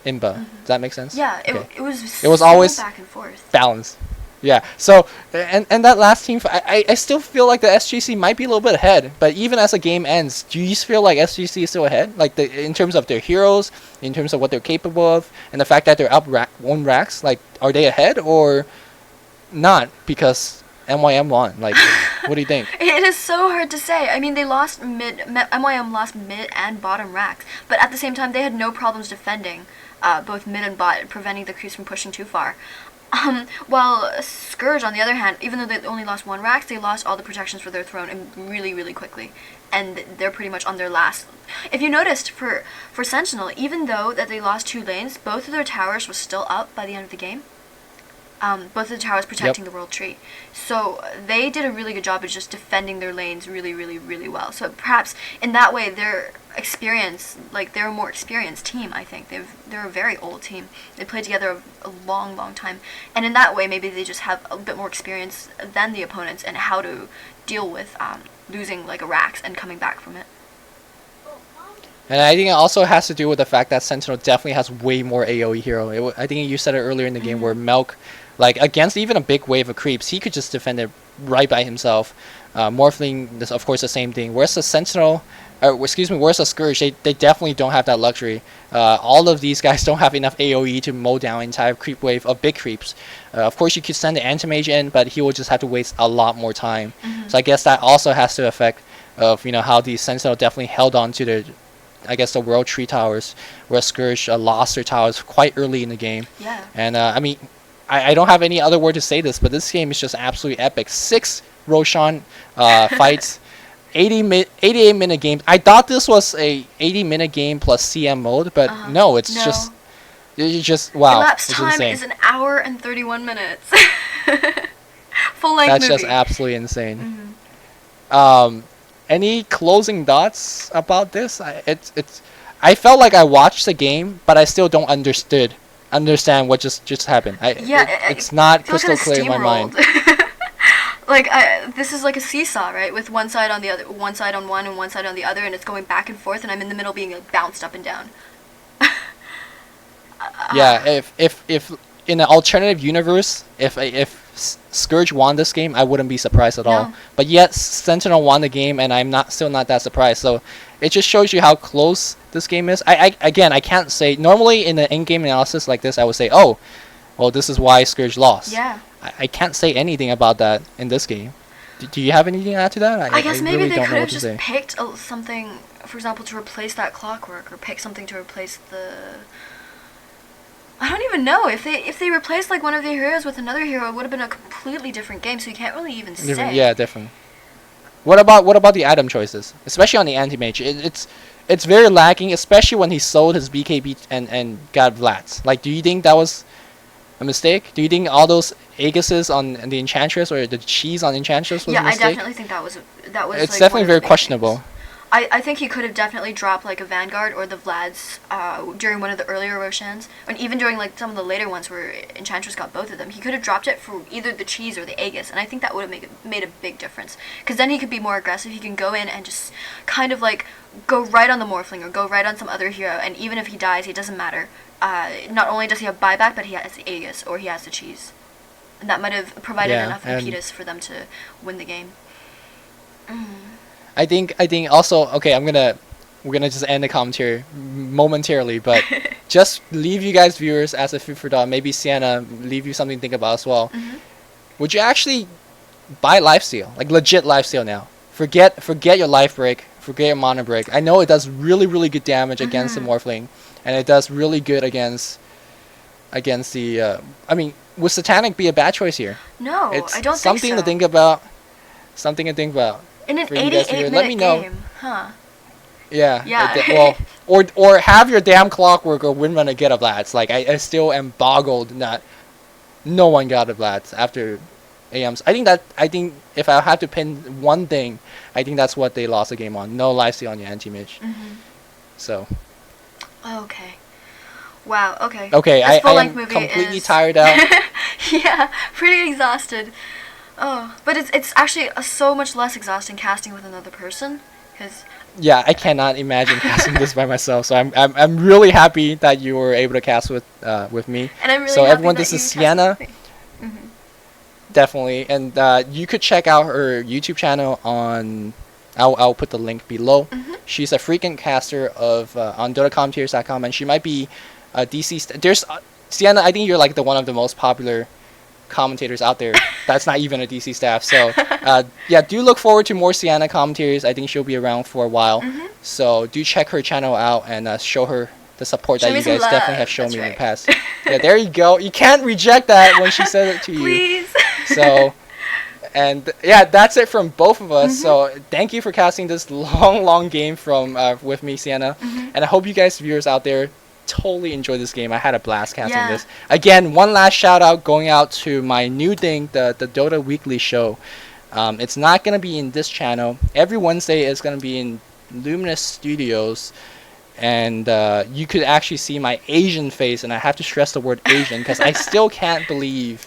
B: imba. Does that make sense?
A: Yeah,
B: okay.
A: It was always back and forth.
B: Balance. Yeah, so, and that last team, I still feel like the SGC might be a little bit ahead, but even as the game ends, do you feel like SGC is still ahead? Like, in terms of their heroes, in terms of what they're capable of, and the fact that they're up 1 racks, like, are they ahead or not? Because MYM won. Like, what do you think?
A: It is so hard to say. I mean, MYM lost mid and bottom racks, but at the same time, they had no problems defending both mid and bot, preventing the creeps from pushing too far. While Scourge, on the other hand, even though they only lost 1 racks, they lost all the protections for their throne and really, really quickly. And they're pretty much on their last... If you noticed, for Sentinel, even though that they lost 2 lanes, both of their towers were still up by the end of the game. Both of the towers protecting the World Tree. So they did a really good job of just defending their lanes really, really, really well. So perhaps in that way, they're a more experienced team, I think. They're a very old team. They played together a long, long time. And in that way, maybe they just have a bit more experience than the opponents and how to deal with losing like a Rax and coming back from it.
B: And I think it also has to do with the fact that Sentinel definitely has way more AoE hero. I think you said it earlier in the game where Melk, like against even a big wave of creeps, he could just defend it right by himself. Morphling is of course the same thing. Whereas the Sentinel, whereas the Scourge, they definitely don't have that luxury. All of these guys don't have enough AoE to mow down an entire creep wave of big creeps. Of course you could send the Anti-Mage in, but he will just have to waste a lot more time. So I guess that also has to affect of how the Sentinel definitely held on to the World Tree towers, where Scourge lost their towers quite early in the game.
A: Yeah.
B: And I mean, I don't have any other word to say this, but this game is just absolutely epic. 6 Roshan fights, 88-minute game. I thought this was a 80-minute game plus CM mode, but no, it's just wow.
A: Elapsed
B: it's
A: time
B: insane.
A: is an hour and 31 minutes. Full length
B: That's
A: movie.
B: just absolutely insane. Any closing thoughts about this? I felt like I watched the game, but I still don't understand what just happened. It's not crystal clear in my mind.
A: Like this is like a seesaw, right? With one side on the other, one side on one and one side on the other, and it's going back and forth, and I'm in the middle being like, bounced up and down.
B: Yeah, if in an alternative universe, if Scourge won this game, I wouldn't be surprised at all.
A: No.
B: But yet Sentinel won the game, and I'm still not that surprised. So it just shows you how close this game is. I can't say normally in an in-game analysis like this, I would say, oh, well, this is why Scourge lost.
A: Yeah.
B: I can't say anything about that in this game. Do you have anything to add to that?
A: I guess maybe
B: really
A: they
B: don't
A: could
B: know
A: have
B: what to
A: just
B: say.
A: picked something, for example, to replace that clockwork, or pick something to replace the. I don't even know if they replaced like one of their heroes with another hero, it would have been a completely different game. So you can't really even say.
B: Yeah, definitely. What about the item choices, especially on the anti-mage? It's very lacking, especially when he sold his BKB and got Vlads. Like, do you think that was a mistake? Do you think all those Aegises on the Enchantress or the cheese on Enchantress was a mistake?
A: I definitely think that was.
B: It's
A: like,
B: definitely
A: one of
B: very
A: the big
B: questionable.
A: things. I think he could have definitely dropped like a Vanguard or the Vlads during one of the earlier Roshans, and even during like some of the later ones where Enchantress got both of them. He could have dropped it for either the cheese or the Aegis, and I think that would have made a big difference. Because then he could be more aggressive. He can go in and just kind of like go right on the Morphling or go right on some other hero, and even if he dies, it doesn't matter. Not only does he have buyback, but he has the Aegis or he has the cheese, and that might have provided enough impetus for them to win the game.
B: I think also, okay, we're gonna just end the commentary momentarily, but just leave you guys viewers as a food for thought. Maybe Sienna, leave you something to think about as well. Would you actually buy lifesteal, like legit lifesteal now? Forget your life break, forget your mana break. I know it does really good damage against the Morphling, and it does really good against the. I mean, would Satanic be a bad choice here?
A: No,
B: It's
A: I don't
B: something
A: think so.
B: to think about. Something to think about.
A: In an
B: for you guys to hear.
A: 88-minute
B: Let me know.
A: game, huh?
B: Yeah.
A: Yeah.
B: Or have your damn clockwork or windrunner get a Vlads. Like I still am boggled that no one got a Vlads after AMs. I think if I had to pin one thing, I think that's what they lost the game on. No lifesteal on your anti-mage. So.
A: Okay. Wow. Okay.
B: Okay,
A: This
B: I
A: full-length
B: am
A: movie
B: completely
A: is-
B: tired out.
A: Yeah, pretty exhausted. Oh, but it's actually so much less exhausting casting with another person, because
B: Yeah, I cannot imagine casting this by myself. So I'm really happy that you were able to cast with me.
A: and I'm really
B: So
A: happy
B: everyone,
A: that
B: this
A: you
B: is
A: casted
B: Sienna.
A: with me.
B: Definitely, and you could check out her YouTube channel on. I'll put the link below. She's a frequent caster of on DotaCommentaries.com, and she might be a DC. There's Sienna. I think you're like the one of the most popular commentators out there. That's not even a DC staff. So yeah, do look forward to more Sienna commentaries. I think she'll be around for a while. So do check her channel out and show her the support
A: Show
B: that
A: me
B: you
A: some
B: guys definitely
A: love.
B: have shown
A: That's
B: me in the
A: right.
B: past. Yeah, there you go. You can't reject that when she says it to you.
A: Please.
B: So, and yeah, that's it from both of us. So thank you for casting this long game from with me, Sienna. And I hope you guys, viewers out there, totally enjoyed this game. I had a blast casting
A: Yeah.
B: this. Again, one last shout out going out to my new thing, the Dota Weekly Show. It's not gonna be in this channel. Every Wednesday it's gonna be in Luminous Studios. And you could actually see my Asian face, and I have to stress the word Asian because I still can't believe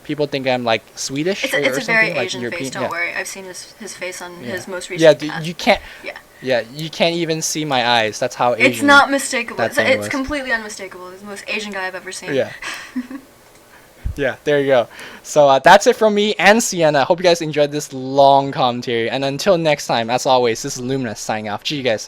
B: people think I'm like Swedish
A: It's
B: or
A: a
B: something,
A: very
B: like
A: Asian
B: European.
A: face. Don't
B: yeah.
A: worry, I've seen his face on
B: Yeah.
A: his most
B: Yeah,
A: recent. cast.
B: you can't.
A: Yeah.
B: Yeah, you can't even see my eyes. That's how Asian.
A: It's not mistakable.
B: that
A: It's,
B: thing
A: it's
B: was.
A: completely unmistakable. It's the most Asian guy I've ever seen.
B: Yeah. Yeah, there you go. So that's it from me and Sienna. Hope you guys enjoyed this long commentary. And until next time, as always, this is Luminous signing off. See you guys.